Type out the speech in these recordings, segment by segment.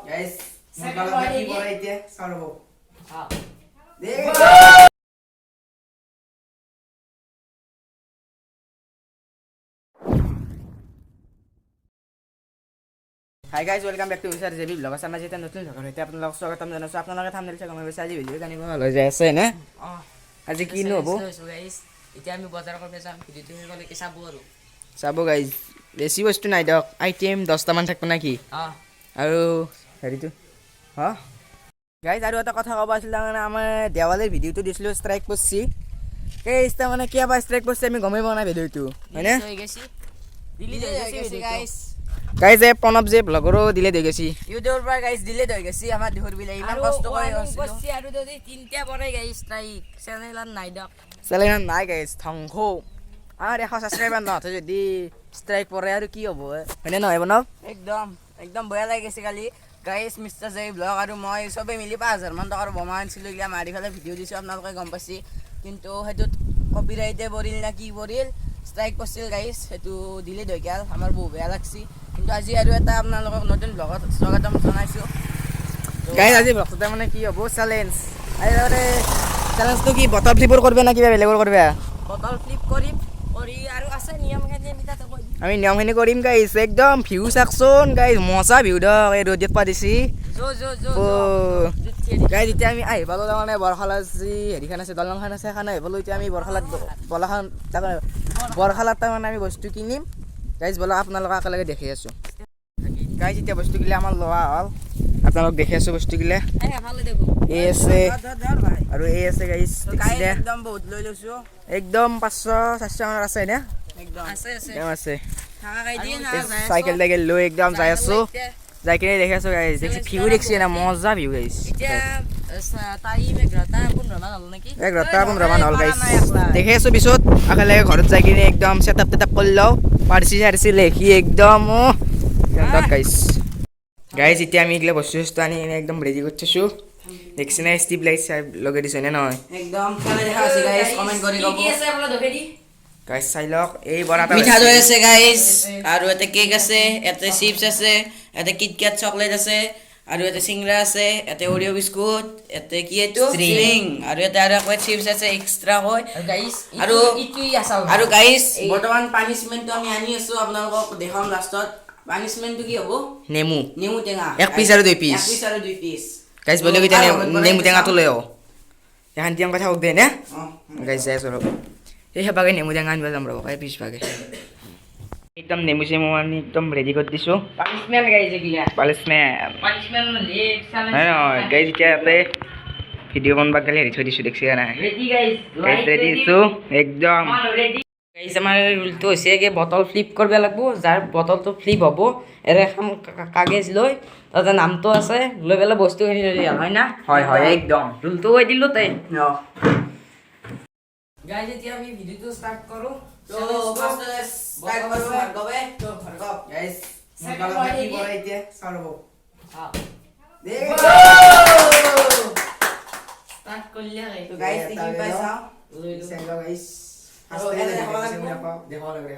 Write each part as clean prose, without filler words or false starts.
Guys মোৰ গালত কি পৰে এতিয়া চাও ৰব দেখ Hi guys, welcome back to Usar JB Vlog. Sama kita nutun jagor hoite আপোনালোকক স্বাগতম জনাইছো। আপোনালোকে থাম্বনেল চাই গম পাইছে আজি ভিডিও জানিব লৈ যাই আছে না আজি কি নহব গাইস এতিয়া আমি বজাৰ কৰিব যাম ভিডিওটো হেগলে কি চাব চাব গাইস বেছি বস্তু নাই দক আইটেম 10টা মান থাকব নাকি আৰু হেৰিটো গাইস আৰু এটা কথা কব আছিল মানে আমাৰ দেৱালীৰ ভিডিওটো দিছিলো ষ্ট্ৰাইক কৰছি গাইস তা মানে কিবা ষ্ট্ৰাইক কৰছি আমি গমে পোৱা নাই ভিডিওটো হয়নে হৈ গৈছি দিলি হৈ গৈছি গাইস গাইস এ পনব যে ব্লগৰো দিলে হৈ গৈছি ইউটিউবৰ পৰা গাইস দিলে হৈ গৈছি আমাৰ দিহৰ বিলে ইমান কষ্ট কৰি আছিলো আৰু যদি তিনটা পৰে গাইস ষ্ট্ৰাইক চেনেলত নাই দক চেনেলত নাই গাইস ধ্বংস আর 100 সাবস্ক্রাইবার না তো যদি স্ট্রাইক পরে আর কি হবো হয়নে নহয় বনাও একদম বেয়া লাগিছে কালি গাইস মিস্টার জয় ব্লগ আৰু মই সবে মিলি 5000 মান টকাৰ বোমা আনিছিলো ইলা মাৰি ফেলে ভিডিও দিছো আপোনালোকে গম পাইছি কিন্তু হেতুত কপিৰাইটে পৰিল না কি পৰিল স্ট্ৰাইক কৰিছিল গাইস হেতু দিলে হৈ গেল আমাৰ বহু বেয়া লাগছি কিন্তু আজি আৰু এটা আপোনালোকক নতুন ব্লগত স্বাগতম জনাইছো গাইস আজি ব্লগতে মানে কি হবো চ্যালেঞ্জ আৰে চ্যালেঞ্জটো কি বটল ফ্লিপৰ কৰবে না কিবা বেলেগৰ কৰবে বটল ফ্লিপ কৰিম কৰি আৰু আছে নিয়মখিনি মিটাতে কৈ আমি নিয়মখিনি কৰিম গাইস একদম ভিউ চাকচোন গাইস মজা ভিউ দক এই ৰ'দত পা দিছি গাইস এতিয়া আমি আহিবালো মানে বৰখালাত যি হেৰিখান আছে দলংখান আছে খান আহিবালো এতিয়া আমি বৰখালাত বলাখান বৰখালাত মানে আমি বস্তু কিনিম গাইস বলা আপোনালোক একেলগে দেখি আছো গাইস এতিয়া বস্তুগিলা আমাৰ লোৱা হল আপোনালোক দেখি আছো বস্তুগিলা ভালে দেখো এই আছে আৰু এই আছে গাইস একদম বহুত লৈ লৈছো একদম 500 400 মান আছে না একদম আছে আছে থাকা গাই দিন সাইকেল দাইকেল লৈ একদম যাই আছো যাই কিনে দেখি আছো গাইস দেখি ভিউ দেখছি না মজা ভিউ গাইস এতিয়া টাইম 11:15 মান হল নেকি 11:15 মান হল গাইস দেখি আছো পিছত আকালে ঘৰত যাই কিনে একদম সেটআপ টেটআপ কৰি লও পাৰছি লেখি একদম দত গাইস গাইস এতিয়া আমি এগুলা বস্তু আনি একদম রেডি করতেছো দেখছি না স্টিপ লাইট লগে দিছ না নয় একদম কালে দেখা আছে গাইস কমেন্ট কৰি কব কি আছে আপলা দেখে দি গাইস চাই লওক এই বড়াটা মিঠা দৈ আছে গাইস আৰু এতে কেক আছে এতে চিপস আছে এতে কিটক্যাট চকলেট আছে আৰু এতে সিংৰা আছে এতে ওৰিও বিস্কুট এতে কি এটো স্ট্ৰিং আৰু এতে আৰু কয় চিপস আছে এক্সট্ৰা হয় গাইস আৰু গাইস বৰ্তমান পানিশমেন্টটো আমি আনি আছো আপোনালোকক দেখাম লাষ্টত পানিশমেন্টটো কি হ'ব নেমু টেঙা এক পিস আৰু দুই পিস গাইস বলে কি নেমু টেঙাটো লৈ আও এখন টিয়াম কথা ওক দে না গাইস যাই আছো এই হেবাগে নেমু টেঙা আনিবা যাম ৰব এই পিস ভাগে একদম নেমু চেমু আনি একদম ৰেডি কৰি দিছো পানিশমেন্ট গাইস এগিলা পানিশমেন্ট লেট চালে হয় গাইস এতিয়া ইয়াতে ভিডিও বনবা গলে হেৰি থৈ দিছো দেখছি না ৰেডি গাইস গাইস ৰেডি দিছো একদম ৰেডি গাইস আমাৰ ৰুলটো হৈছে কি বটল ফ্লিপ কৰিব লাগিব যাৰ বটলটো ফ্লিপ হ'ব এৰে এখন কাগজ লৈ তাতে নামটো আছে লৈ পেলে বস্তুখিনি লৈ দিয়া হয় না হয় একদম ৰুলটো কৈ দিলো তাই গাইস এতিয়া আমি ভিডিওটো ষ্টাৰ্ট কৰো তো ফাৰ্স্ট ষ্টাৰ্ট কৰো গবে তো ভাৰ্গব গাইস মোৰ গালত কি পৰে এতিয়া চাও ৰব দেখ ষ্টাৰ্ট কৰিলে তো গাইস দেখি পাইছা লৈ চাই লও গাইস দেখাব লাগে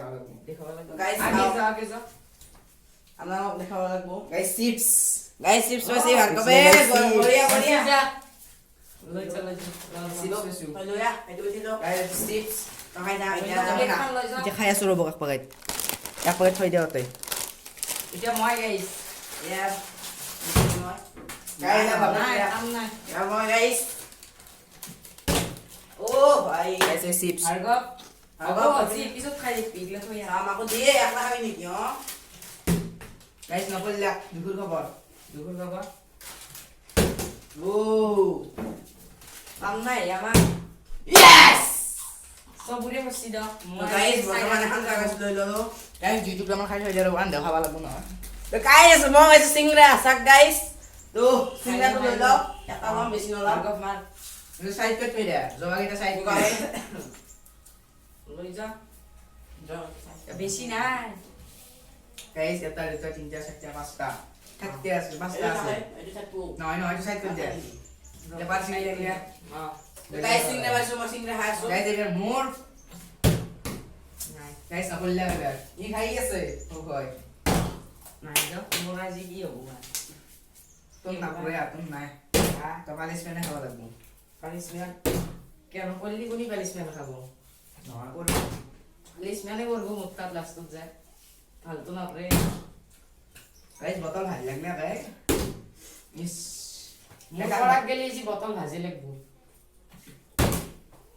গাইস আগে যাও আমরা দেখাব লাগবো গাইস চিপস পাইছি ভাৰ্গবে বঢ়িয়া লৈ চলো লয়া এটো দিলো গাইস চিপস খাই না এতিয়া খাই আছো ৰব এক পেকেট থৈ দিও তই এতিয়া মই গাইস ইয়াৰ গাইস মই গাইস ও ভাই গাইস চিপস ভাৰ্গব আজি পিছত খাই পিগলা থৈ আমাকো দিয়ে একলা খাবি নেকি গাইস নপল্লা দুখুৰ খবৰ ও কাম নাই আমাৰ ইয়েস সবুৰে বসি দ গাইস বৰ্তমান এখন কাগজ লৈ ললো গাইস দুই টুকুৰা মান খাই থৈ দিয়া আৰু আন দেখাব লাগিব নহয় তো গাইস মই এইটো সিংৰা আছাক গাইস তো সিংৰাটো লৈ লও এটা মান বেছি নলাও ভাৰ্গব মাৰ সাইড করে থৈ দিয়া জবাগিটা সাইড করে লৈ যা বেছি নাই গাইস এটা দুটা তিনটা চারটা পাঁচটা থাকতে আছে পাঁচটা আছে এটো থাকবো নয় এটা সাইড করে দিয়া এবার সিংরা দিয়া গাইস সিংরা বাসো মই সিংরা হাসো গাইস এবার মোর নাই গাইস না বললা এবার ই খাই আছে ও কই নাই দাও মোর আজি কি হবো তোৰ নাপৰে তোৰ নাই তই পানিছমেণ্টে খাব লাগিব পানিশমেন্ট কেন কৰলি কোনি পানিশমেন্ট খাবো নহয় কৰি পানিশমেন্টে করবো মুক্তাত লাস্টত যায় ফালতু না রে গাইজ বটল ভাল লাগ না গাই ইস মোর পড়াক গেলি জি বোতল ভাজি লাগবো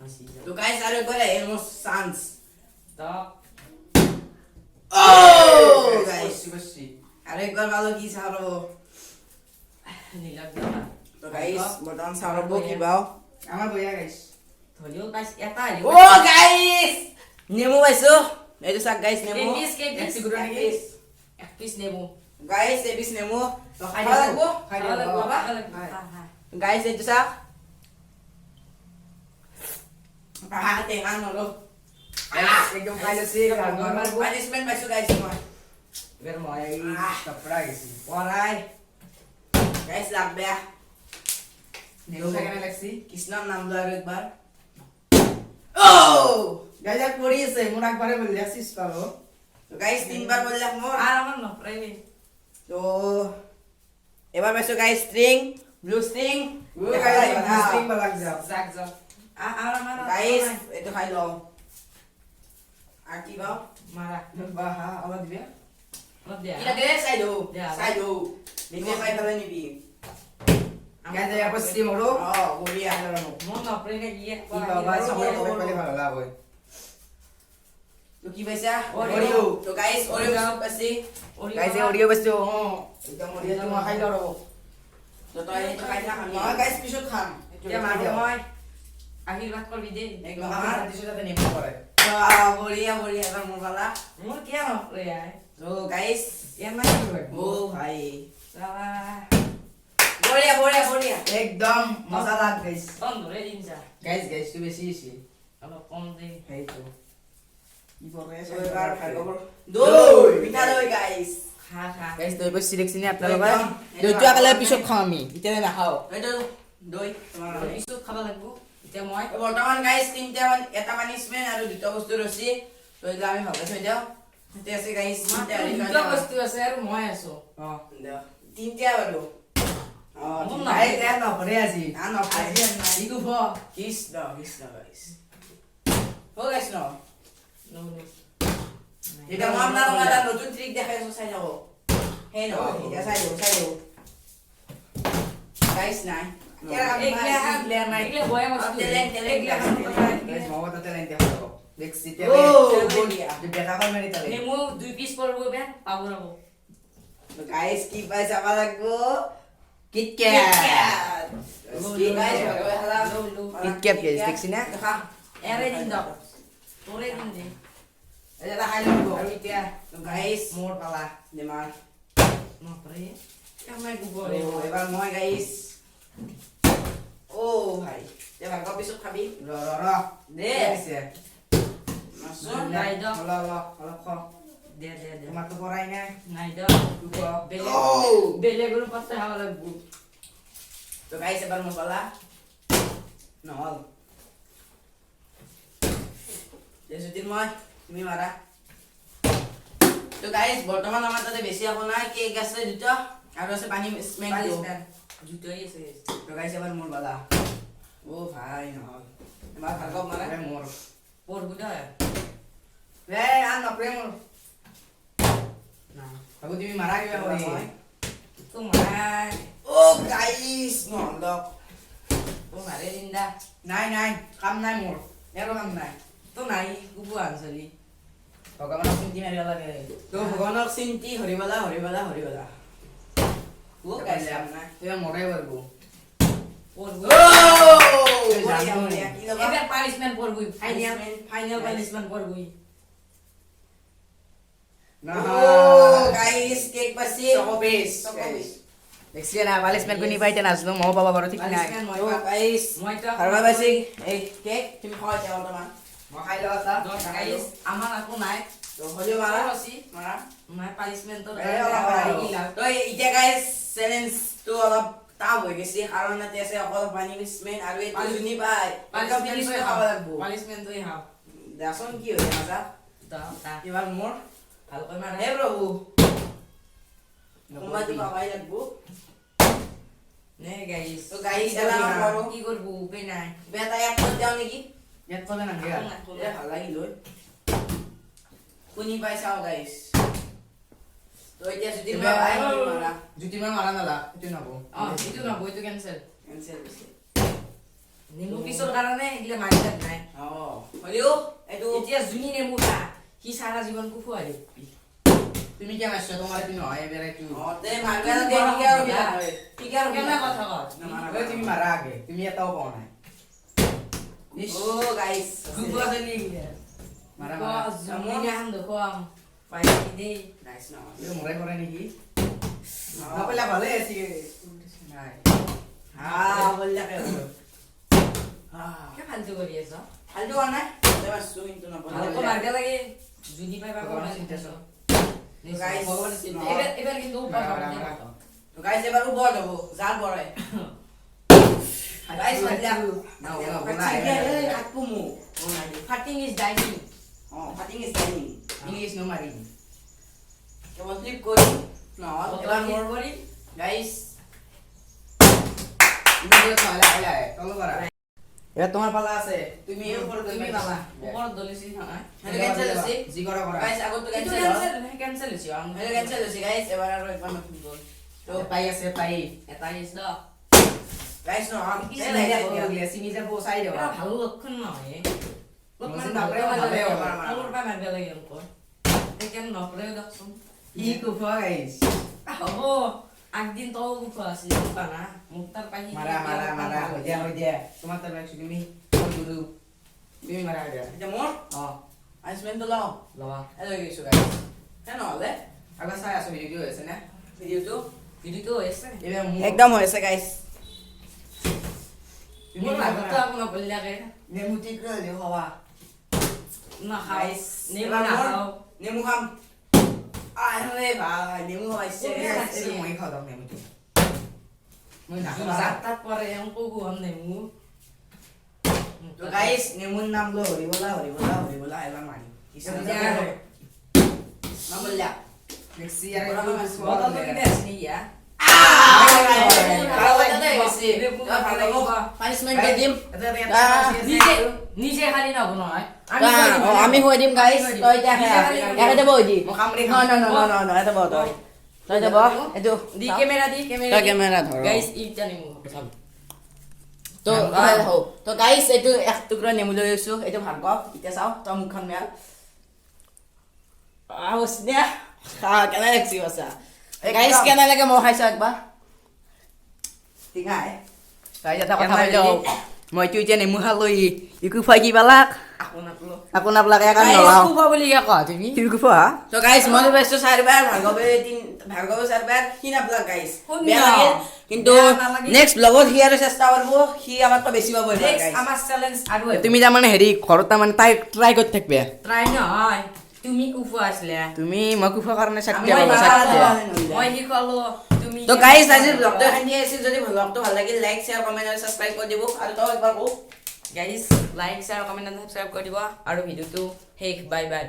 হাসি যা তো গাইস আর একবার এমো চান্স তো ও গাইস বসছি আর একবার ভালো কি ছাড়ো নিলাক না তো গাইস বর্তমান ছাড়বো কি বাও আমার বইয়া গাইজ ধরিও গাইস এটা আইও ও গাইস নেমু পাইছো এই তো সাক গাইস নেমু কেপিস কেপিস গুড়া নাকি? এক পিস নেবো গাইস এবিস নেমু তো খাই খাওয়া লাগবো খাই খাওয়া লাগবো বাবা হ্যাঁ গাইস এই তো সাক টেঙা নলো একদম খাই লৈছি পানিশমেন্ট পাইছো গাইস মই এবার মই কপড়া গেছি পড়াই গাইস লাগবে নেও কেনে লাগছি কৃষ্ণর নাম লো আর একবার ও গাইজ আর পড়ি আছে মোর একবারে বললি আসিস পাবো তো গাইস তিনবার বললাম মোর আর আমার না প্রায় তো এবার পাইছো গাইস স্ট্রিং ব্লু স্ট্রিং ও গাইজ স্ট্রিং বালাক যাও যাক যাক আর আমার গাইস এটা খাই লও আর কি বাও মারা বা হা আবার দিবে আমার দেয়া কি লাগে সাইডো Ya. সাইডো নিচে খাই ফেলে নিবি গাইজ এবার স্ট্রিম ওরো ও বড়িয়া মন না প্রেনে গিয়ে কি বাবা সবাই কবে কবে ভালো লাভ হয় তো কি পাইছা Oreo. ওরিও তো গাইস ওরিও পাইছি গাইজ অডিও বস্তু একদম অডিও তো খাই লও তো তই এটা খাই না খাবি মই গাইস পিছত খাম এতিয়া মাৰো মই আশীৰ্বাদ কৰবি দে একদম আমাৰ আমাৰ দিছো যাতে নেমু কৰে বড়িয়া বড়িয়া এবাৰ মোৰ পালা মোৰ কিয় নপৰে আই তো গাইস ইয়াৰ নাই ও ভাই চালা বড়িয়া বড়িয়া বড়িয়া একদম মজা লাগ গাইজ কম ধৰে দিন যা গাইজ গাইজ তো বেশি বেশি অলপ কম দে এই তো কি বলে তো এবার খাই খবর দই পিঠা দই গাইস খা খা গাইজ দই বসছি দেখছি নি আপনারা একদম। দইটো আকালে পিছত খাও আমি এতিয়া নাখাও এইটো দই তোমার নামে। পিছত খাব লাগিব এতিয়া মই তো বর্তমান গাইস তিনটা এটা পানিশমেন্ট আর দুটো বস্তু রয়েছে তো এগুলো আমি ভাবে থৈ দাও এটা আছে গাইস দুটা বস্তু আছে আৰু মই আছো অ তিনটা বাৰু অ মোৰ তিনটা। গাইজ এ নপৰে আজি না নপাই ই গুভ কৃষ্ণ কৃষ্ণ গাইস ও গাইস ন এটা মই আপনার এটা নতুন ট্রিক দেখাই আছো চাই যাব হে ন এটা চাই যাব গাইস নাই এইগিলা বয়া বস্তু তেলেং, তেলেং, এইগিলা তেলেং। গাইজ মই তাতে লাইন দেখা পাব দেখছি তে ও বড়িয়া দেখা কল মারি তালে নেমু 2 পিস পড়ব বেন পাব রব গাইস কি পাই চাবা লাগবো কিটক্যাট কি গাইস ভাগবে হালা কিটক্যাট গাইজ দেখছি না দেখা এরে দিন দাও তোরে দিন দে এটা খাই লব আৰু এতিয়া তো গাইস মোৰ পালা দেমাৰ নপৰে আমাৰ গুভ ও এবার মই গাইস ও ভাই এবার কপিছত খাবি র র র দে দিছে মাসুন নাই দ হল হল হল খ দে দে দে তোমার তো পড়াই নাই নাই দ তুই ক বেলেগ ও বেলেগৰ পাতে খাব লাগিব তো গাইস এবার মই পালা নহল যেদিন মই তুমি মারা তো গাইস বর্তমান আমার তাতে বেশি আপো নাই কেক আছে দুটো আর আছে পানি স্মেল দুটাই আছে তো গাইস এবার মোর বালা ও ভাই নহল এবার ভার্গব মারা আরে মোর পড়ব দা রে আন নপরে মোর না বাবু তুমি মারা গিয়া হই তো মাই ও গাইস নহল তো মারে দিন দা নাই নাই কাম নাই মোর এরো কাম নাই তো নাই গুভ আনছলি ভগৱানক চিন্তি মাৰিব লাগে তো ভগৱানক চিন্তি হৰিবলা হৰিবলা হৰিবলা ও গাইস কাম নাই তুই মৰাই পারবো পড়ব ও বঢ়িয়া বঢ়িয়া কি লবা এবার পানিশমেন্ট পড়ব ফাইনাল Punishment. ফাইনাল পানিশমেন্ট পড়ব না ও গাইস কেক পাসি চকপিস চকপিস দেখছি না পালিশমেন্ট কোনি পাইতে নাচলো মও পাবা পারো ঠিক নাই পানিশমেন্ট মই তো গাইস মই তো হারবা পাইছি এই কেক তুমি খাওয়া যাও তোমার মই খাই লও তা গাইস আমার আকো নাই তো হলিও মারা আছি মারা মই পানিশমেন্ট তো এই অলপ মাৰা। তো এতিয়া গাইস চ্যালেঞ্জ তো অলপ টাফ হৈ গৈছে কাৰণ ইয়াতে আছে অকল পানিশমেন্ট আৰু এইটো যোনি পাই পানিশমেন্ট পানিশমেন্ট খাব লাগিব পানিশমেন্ট তো হাও দেচোন কি হৈ মাজা তা তা এবাৰ মোৰ ভালকৈ মাৰ হে প্ৰভু কোনোবাইতো পাবাই লাগিব গাইস তো গাইস এলা করো কি করব উপায় নাই বেটা এক করে দাও নাকি ইয়াত ক'লে নালাগে আৰু। এ ভাল লাগিল ঐ শুনি পাইছাও গাইস তো এতিয়া যদি মই ভাই মাৰা জুতিমান মাৰা নালা সেইটো নকওঁ এইটো না বইটো ক্যান্সেল কেনসেল হৈছে নেমু পিছৰ কাৰণে এগিলা মাৰি তাত নাই অ হলিও এটো এতিয়া জুনি নেমু খা সি সারা জীবন কুফুৱাই তুমি কিয় মাৰিছা তোমাৰ এইটো নহয় এবাৰ এইটো অ তে মাৰগা দে কি আৰু বিয়া হয় ঠিক আৰু কেনে কথা কয় ঐ, তুমি মাৰা আগে তুমি এটাও পোৱা নাই ও গাইস কুফুৱা চলি মাৰা মাৰা মাৰা জুনি নাম দেখুৱাম পাই দে নাইস না এইটো মোৰে কৰে নেকি নকলে ভালে আছে নাই হা বললা কে কে ফালতু কৰি আছ আলটো আনা তে মাৰছো কিন্তু না বলা ভালকৈ মাৰিব লাগে জুনি পাই পাব ভগৱান না চিন্তা চিন্তা চব। গাইস ভগৱান চিন্তা এবাৰ কিন্তু উপায় পাব তো গাইস এবারে বড় হবো জাল বড়াই গাইস মারলা না কাটপু মু ফাটিং ইজ ডাইনিং ফাটিং ইজ টাইমিং ইংলিছ নমাৰি কেবল ফ্লিপ কৰি না এবাৰ মোৰ কৰি গাইস ভিডিঅ চালা আইলা তলো কৰা এবাৰ তোমাৰ পালা আছে তুমি এৰ উপৰ তুমি বাবা ওপৰত দলিছি নহয় হেলো ক্যান্সেল হইছে যি কৰা কৰা গাইস আগত তো এইটো ক্যান্সেল ক্যান্সেল হৈছে হেলো ক্যান্সেল হইছে গাইস এবার আর একবার নতুন বল তো পাই আছে পাই এটা ইজ দ গাইস নো কিছু নাই চিনি যাব চাই দেবা এটা ভাল লক্ষণ নহয় লক্ষণ মজা ভালকৈ ভালে ভালে হ'ব। ভালৰ পৰা মাৰিব লাগে এনেকৈ সেইকাৰণে নপৰেও দেখোন ই কুফা গাইছ হ'ব আগদিন তও কুফা আছিল না মোক তাৰ পাহি মাৰা মাৰা মাৰা হৈ দিয়া তোমাৰ তাৰ বাইক তুমি ফোন গুৰু তুমি মাৰা হৈ দিয়া এটা মোর অ আইসমেন্ট তো লাও লবা এলো গেছো গাইস কেন হলে আগৰ চাই আছো ভিডিঅ হৈছে না ভিডিওটো ভিডিঅ'টো হৈছে এবাৰ মোক একদম হয়েছে গাইস তুমি মোৰ মাৰা লাগতো আপোনাৰ বল্লাকে নেমু ঠিক কৰি দিও হবা নাখাওঁ গাইস নেমু নাখাওঁ নেমু খাম আরে ভাই নেমু হইছে এইটো মই খাওঁ দাম নেমুটো মই নাখাওঁ জাতাত পৰে অংকু গুহাম নেমু তো গাইস নেমুৰ নাম লো হৰিবলা এবাৰ মাৰি নাম বললা নেক্সট ইয়াৰ বটলটো কিনে আছে নেকি ইয়া নিজে খালি নহব নহয় আমি হয়ে দিম গাইস তই একে দেব হই দি এটা বড় তই দেব এটো দি ক্যামেরা দি তই ক্যামেরা ক্যামেরা ধর গাইস ইটা নেমু চাব তো তো গাইস এটো এক টুকরা নেমু লৈ আছো এটো ভাগ এতিয়া চাও তই মুখখন মেল আউসনিয়া কেনে লাগছি বাসা গাইস কেনে লাগে মই খাইছো একবার ঠিক আছে তাই এটা কথা কইলো মইতো এতিয়া নেমু খালো ইকু ফাই কি বালাক আপোনাকলো আকৌ নাপলাকে কাম গাইস নলাও কুফা বুলি কে কয় তুমি তুমি কুফা তো গাইস মনে বেস্ট চারবার ভার্গবে চারবার কি না ব্লগ গাইস শুনি বেয়া না। লাগে কিন্তু বেয়া নালাগে। নেক্সট ব্লগত হি আৰু চেষ্টা কৰিব হি আমাক বেছি পাব নেক্সট আমাৰ চ্যালেঞ্জ আৰু তুমি তাৰমানে হেৰি ঘৰত তাৰমানে তাই ট্ৰাই কৰি থাকবে ট্ৰাই নহয় তুমি কুফা আসলে তুমি মই কুফা কাৰণে আমি চাকৰিয়া মই পাব বাবা চাকৰিয়া মই শিকালো তুমি তো গাইস আজিৰ ব্লগটো এখানে আছিল যদি ব্লগটো ভাল লাগিল লাইক শেয়াৰ কমেন্ট আৰু সাবস্ক্ৰাইব কৰি দিব আৰু তই একবাৰ কও গাইস লাইক শেয়াৰ কমেন্ট আৰু সাবস্ক্ৰাইব কৰি দিব আৰু ভিডিঅ'টো শেষ বাই বাই